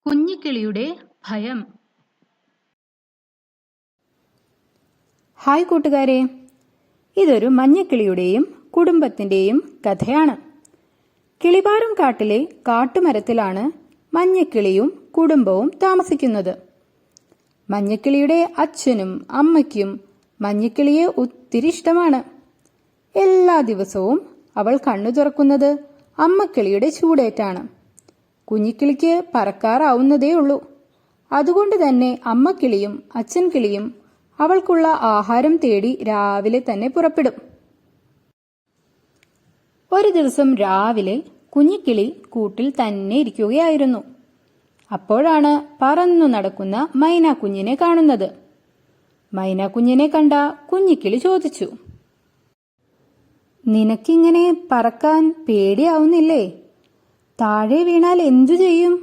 കുഞ്ഞിക്കിളിയുടെ ഭയം. ഹായ് കൂട്ടുകാരെ, ഇതൊരു മഞ്ഞക്കിളിയുടെയും കുടുംബത്തിന്റെയും കഥയാണ്. കിളിപാറും കാട്ടിലെ കാട്ടുമരത്തിലാണ് മഞ്ഞക്കിളിയും കുടുംബവും താമസിക്കുന്നത്. മഞ്ഞക്കിളിയുടെ അച്ഛനും അമ്മയ്ക്കും മഞ്ഞക്കിളിയെ ഒത്തിരി ഇഷ്ടമാണ്. എല്ലാ ദിവസവും അവൾ കണ്ണു തുറക്കുന്നത് അമ്മക്കിളിയുടെ ചൂടേറ്റാണ്. കുഞ്ഞിക്കിളിക്ക് പറക്കാറാവുന്നതേ ഉള്ളൂ. അതുകൊണ്ട് തന്നെ അമ്മക്കിളിയും അച്ഛൻ കിളിയും അവൾക്കുള്ള ആഹാരം തേടി രാവിലെ തന്നെ പുറപ്പെടും. ഒരു ദിവസം രാവിലെ കുഞ്ഞിക്കിളി കൂട്ടിൽ തന്നെ ഇരിക്കുകയായിരുന്നു. അപ്പോഴാണ് പറന്നു നടക്കുന്ന മൈനാക്കുഞ്ഞിനെ കാണുന്നത്. മൈനാക്കുഞ്ഞിനെ കണ്ട കുഞ്ഞിക്കിളി ചോദിച്ചു, നിനക്കിങ്ങനെ പറക്കാൻ പേടിയാവുന്നില്ലേ? താഴെ വീണാൽ എന്തു ചെയ്യും?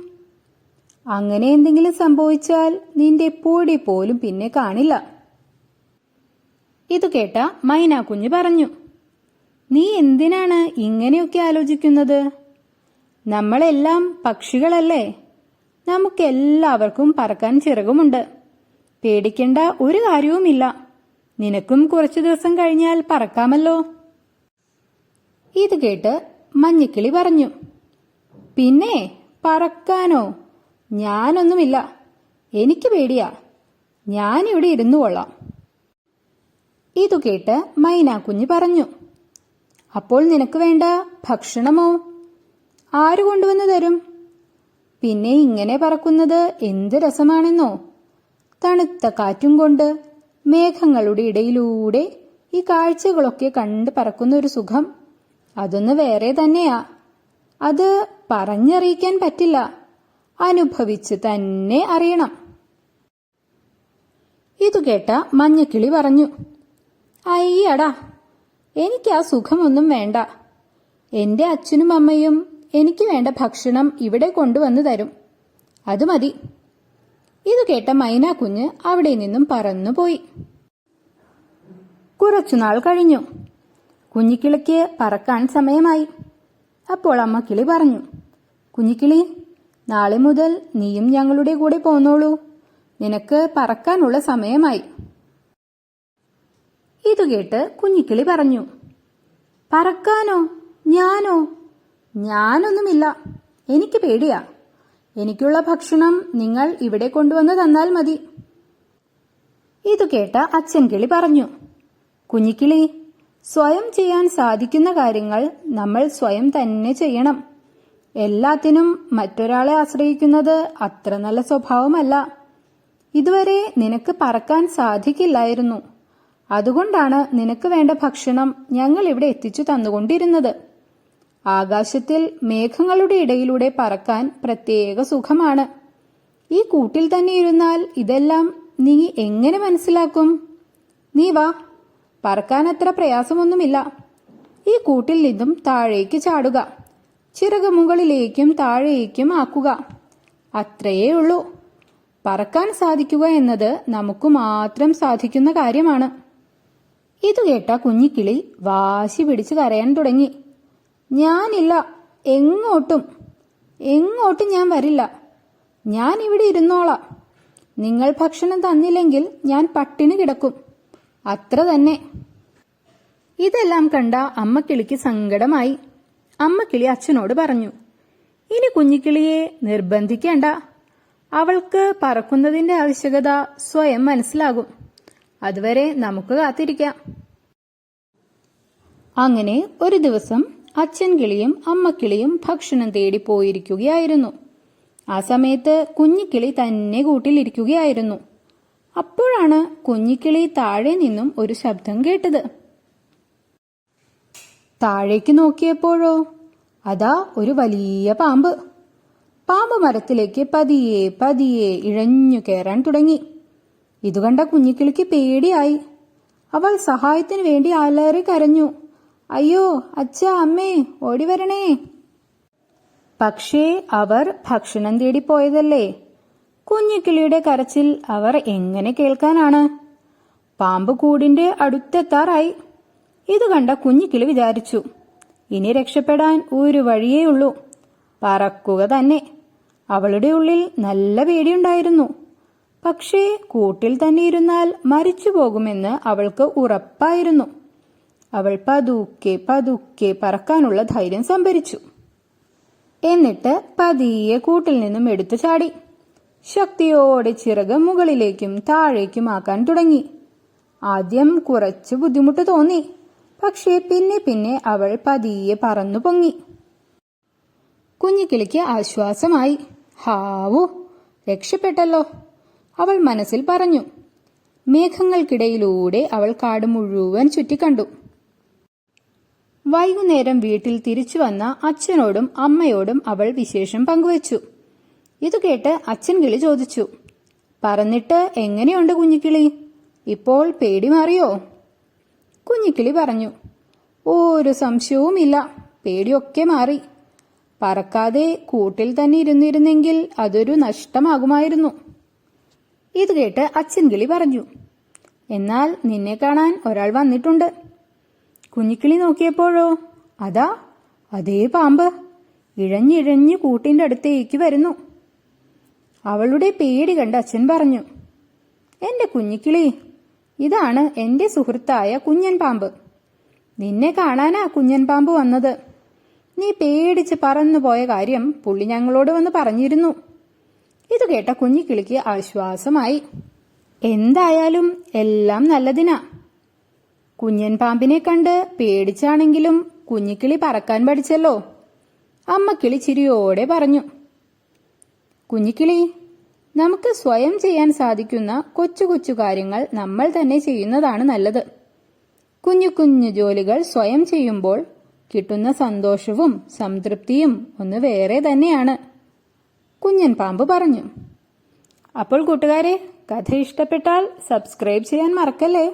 അങ്ങനെ എന്തെങ്കിലും സംഭവിച്ചാൽ നിന്റെ പൊടി പോലും പിന്നെ കാണില്ല. ഇതു കേട്ട മൈനാക്കുഞ്ഞ് പറഞ്ഞു, നീ എന്തിനാണ് ഇങ്ങനെയൊക്കെ ആലോചിക്കുന്നത്? നമ്മളെല്ലാം പക്ഷികളല്ലേ. നമുക്കെല്ലാവർക്കും പറക്കാൻ ചിറകുമുണ്ട്. പേടിക്കേണ്ട ഒരു കാര്യവുമില്ല. നിനക്കും കുറച്ചു ദിവസം കഴിഞ്ഞാൽ പറക്കാമല്ലോ. ഇത് കേട്ട് മഞ്ഞക്കിളി പറഞ്ഞു, പിന്നെ പറക്കാനോ? ഞാനൊന്നുമില്ല. എനിക്ക് പേടിയാ. ഞാനിവിടെ ഇരുന്നു കൊള്ളാം. ഇതു കേട്ട് മൈനാക്കുഞ്ഞ് പറഞ്ഞു, അപ്പോൾ നിനക്ക് വേണ്ട ഭക്ഷണമോ? ആര് കൊണ്ടുവന്നു തരും? പിന്നെ ഇങ്ങനെ പറക്കുന്നത് എന്ത് രസമാണെന്നോ. തണുത്ത കാറ്റും കൊണ്ട് മേഘങ്ങളുടെ ഇടയിലൂടെ ഈ കാഴ്ചകളൊക്കെ കണ്ട് പറക്കുന്ന ഒരു സുഖം, അതൊന്ന് വേറെ തന്നെയാ. അത് പറഞ്ഞറിയിക്കാൻ പറ്റില്ല. അനുഭവിച്ച് തന്നെ അറിയണം. ഇതു കേട്ട മഞ്ഞക്കിളി പറഞ്ഞു, അയ്യടാ, എനിക്ക് ആ സുഖമൊന്നും വേണ്ട. എന്റെ അച്ഛനും അമ്മയും എനിക്ക് വേണ്ട ഭക്ഷണം ഇവിടെ കൊണ്ടുവന്നു തരും. അത് മതി. ഇതു കേട്ട മൈനാക്കുഞ്ഞ് അവിടെ നിന്നും പറന്നുപോയി. കുറച്ചുനാൾ കഴിഞ്ഞു. കുഞ്ഞിക്കിളിക്ക് പറക്കാൻ സമയമായി. അപ്പോൾ അമ്മക്കിളി പറഞ്ഞു, കുഞ്ഞിക്കിളി, നാളെ മുതൽ നീയും ഞങ്ങളുടെ കൂടെ പോന്നോളൂ. നിനക്ക് പറക്കാനുള്ള സമയമായി. ഇതു കേട്ട് കുഞ്ഞിക്കിളി പറഞ്ഞു, പറക്കാനോ? ഞാനോ? ഞാനൊന്നുമില്ല. എനിക്ക് പേടിയാ. എനിക്കുള്ള ഭക്ഷണം നിങ്ങൾ ഇവിടെ കൊണ്ടുവന്ന് തന്നാൽ മതി. ഇതു കേട്ട അച്ഛൻ കിളി പറഞ്ഞു, കുഞ്ഞിക്കിളി, സ്വയം ചെയ്യാൻ സാധിക്കുന്ന കാര്യങ്ങൾ നമ്മൾ സ്വയം തന്നെ ചെയ്യണം. എല്ലാത്തിനും മറ്റൊരാളെ ആശ്രയിക്കുന്നത് അത്ര നല്ല സ്വഭാവമല്ല. ഇതുവരെ നിനക്ക് പറക്കാൻ സാധിക്കില്ലായിരുന്നു. അതുകൊണ്ടാണ് നിനക്ക് വേണ്ട ഭക്ഷണം ഞങ്ങൾ ഇവിടെ എത്തിച്ചു തന്നുകൊണ്ടിരുന്നത്. ആകാശത്തിൽ മേഘങ്ങളുടെ ഇടയിലൂടെ പറക്കാൻ പ്രത്യേക സുഖമാണ്. ഈ കൂട്ടിൽ തന്നെ ഇരുന്നാൽ ഇതെല്ലാം നീ എങ്ങനെ മനസ്സിലാക്കും? നീ വാ, പറക്കാൻ അത്ര പ്രയാസമൊന്നുമില്ല. ഈ കൂട്ടിൽ നിന്നും താഴേക്ക് ചാടുക. ചിറക് മുകളിലേക്കും താഴേക്കും ആക്കുക. അത്രയേ ഉള്ളൂ. പറക്കാൻ സാധിക്കുക എന്നത് നമുക്ക് മാത്രം സാധിക്കുന്ന കാര്യമാണ്. ഇതു കേട്ട കുഞ്ഞിക്കിളി വാശി പിടിച്ച് കരയാൻ തുടങ്ങി. ഞാനില്ല, എങ്ങോട്ടും ഞാൻ വരില്ല. ഞാൻ ഇവിടെ ഇരുന്നോളാം. നിങ്ങൾ ഭക്ഷണം തന്നില്ലെങ്കിൽ ഞാൻ പട്ടിണി കിടക്കും. അത്ര തന്നെ. ഇതെല്ലാം കണ്ട അമ്മക്കിളിക്ക് സങ്കടമായി. അമ്മക്കിളി അച്ഛനോട് പറഞ്ഞു, ഇനി കുഞ്ഞിക്കിളിയെ നിർബന്ധിക്കേണ്ട. അവൾക്ക് പറക്കുന്നതിന്റെ ആവശ്യകത സ്വയം മനസ്സിലാകും. അതുവരെ നമുക്ക് കാത്തിരിക്കാം. അങ്ങനെ ഒരു ദിവസം അച്ഛൻ കിളിയും അമ്മക്കിളിയും ഭക്ഷണം തേടി പോയിരിക്കുകയായിരുന്നു. ആ സമയത്ത് കുഞ്ഞിക്കിളി തന്നെ കൂട്ടിലിരിക്കുകയായിരുന്നു. അപ്പോഴാണ് കുഞ്ഞിക്കിളി താഴെ നിന്നും ഒരു ശബ്ദം കേട്ടത്. താഴേക്ക് നോക്കിയപ്പോഴോ അതാ ഒരു വലിയ പാമ്പ്. പാമ്പ് മരത്തിലേക്ക് പതിയെ പതിയെ ഇഴഞ്ഞു കയറാൻ തുടങ്ങി. ഇതുകണ്ട കുഞ്ഞിക്കിളിക്ക് പേടിയായി. അവൾ സഹായത്തിനു വേണ്ടി അലറി കരഞ്ഞു, അയ്യോ അച്ഛാ, അമ്മേ, ഓടിവരണേ. പക്ഷേ അവർ ഭക്ഷണം തേടി പോയതല്ലേ. കുഞ്ഞിക്കിളിയുടെ കരച്ചിൽ അവർ എങ്ങനെ കേൾക്കാനാണ്? പാമ്പ് കൂടിന്റെ അടുത്തെത്താറായി. ഇത് കണ്ട കുഞ്ഞിക്കിളി വിചാരിച്ചു, ഇനി രക്ഷപ്പെടാൻ ഒരു വഴിയേ ഉള്ളൂ, പറക്കുക തന്നെ. അവളുടെ ഉള്ളിൽ നല്ല പേടിയുണ്ടായിരുന്നു. പക്ഷേ കൂട്ടിൽ തന്നെ ഇരുന്നാൽ മരിച്ചു പോകുമെന്ന് അവൾക്ക് ഉറപ്പായിരുന്നു. അവൾ പതുക്കെ പതുക്കെ പറക്കാനുള്ള ധൈര്യം സംഭരിച്ചു. എന്നിട്ട് പതിയെ കൂട്ടിൽ നിന്നും എടുത്തു ചാടി. ശക്തിയോടെ ചിറക് മുകളിലേക്കും താഴേക്കും ആക്കാൻ തുടങ്ങി. ആദ്യം കുറച്ച് ബുദ്ധിമുട്ട് തോന്നി. പക്ഷേ പിന്നെ പിന്നെ അവൾ പതിയെ പറന്നു പൊങ്ങി. കുഞ്ഞിക്കിളിക്ക് ആശ്വാസമായി. ഹാവൂ, രക്ഷപ്പെട്ടല്ലോ, അവൾ മനസ്സിൽ പറഞ്ഞു. മേഘങ്ങൾക്കിടയിലൂടെ അവൾ കാട് മുഴുവൻ ചുറ്റിക്കണ്ടു. വൈകുന്നേരം വീട്ടിൽ തിരിച്ചു വന്ന അച്ഛനോടും അമ്മയോടും അവൾ വിശേഷം പങ്കുവച്ചു. ഇതു കേട്ട് അച്ഛൻ കിളി ചോദിച്ചു, പറന്നിട്ട് എങ്ങനെയുണ്ട് കുഞ്ഞിക്കിളി? ഇപ്പോൾ പേടി മാറിയോ? കുഞ്ഞിക്കിളി പറഞ്ഞു, ഒരു സംശയവുമില്ല, പേടിയൊക്കെ മാറി. പറക്കാതെ കൂട്ടിൽ തന്നെ ഇരുന്നിരുന്നെങ്കിൽ അതൊരു നഷ്ടമാകുമായിരുന്നു. ഇത് കേട്ട് അച്ഛൻ കിളി പറഞ്ഞു, എന്നാൽ നിന്നെ കാണാൻ ഒരാൾ വന്നിട്ടുണ്ട്. കുഞ്ഞിക്കിളി നോക്കിയപ്പോഴോ, അതേ പാമ്പ് ഇഴഞ്ഞിഴഞ്ഞ് കൂട്ടിന്റെ അടുത്തേക്ക് വരുന്നു. അവളുടെ പേടി കണ്ട് അച്ഛൻ പറഞ്ഞു, എന്റെ കുഞ്ഞിക്കിളി, ഇതാണ് എന്റെ സുഹൃത്തായ കുഞ്ഞൻ പാമ്പ്. നിന്നെ കാണാനാ കുഞ്ഞൻ പാമ്പ് വന്നത്. നീ പേടിച്ച് പറന്നുപോയ കാര്യം പുള്ളി ഞങ്ങളോട് വന്ന് പറഞ്ഞിരുന്നു. ഇത് കേട്ട കുഞ്ഞിക്കിളിക്ക് ആശ്വാസമായി. എന്തായാലും എല്ലാം നല്ലതിനാ. കുഞ്ഞൻ പാമ്പിനെ കണ്ട് പേടിച്ചാണെങ്കിലും കുഞ്ഞിക്കിളി പറക്കാൻ പഠിച്ചല്ലോ. അമ്മക്കിളി ചിരിയോടെ പറഞ്ഞു. കുഞ്ഞിക്കിളി, നമുക്ക് സ്വയം ചെയ്യാൻ സാധിക്കുന്ന കൊച്ചു കൊച്ചു കാര്യങ്ങൾ നമ്മൾ തന്നെ ചെയ്യുന്നതാണ് നല്ലത്. കുഞ്ഞു കുഞ്ഞു ജോലികൾ സ്വയം ചെയ്യുമ്പോൾ കിട്ടുന്ന സന്തോഷവും സംതൃപ്തിയും ഒന്ന് വേറെ തന്നെയാണ്, കുഞ്ഞൻ പാമ്പ് പറഞ്ഞു. അപ്പോൾ കൂട്ടുകാരെ, കഥ ഇഷ്ടപ്പെട്ടാൽ സബ്സ്ക്രൈബ് ചെയ്യാൻ മറക്കല്ലേ.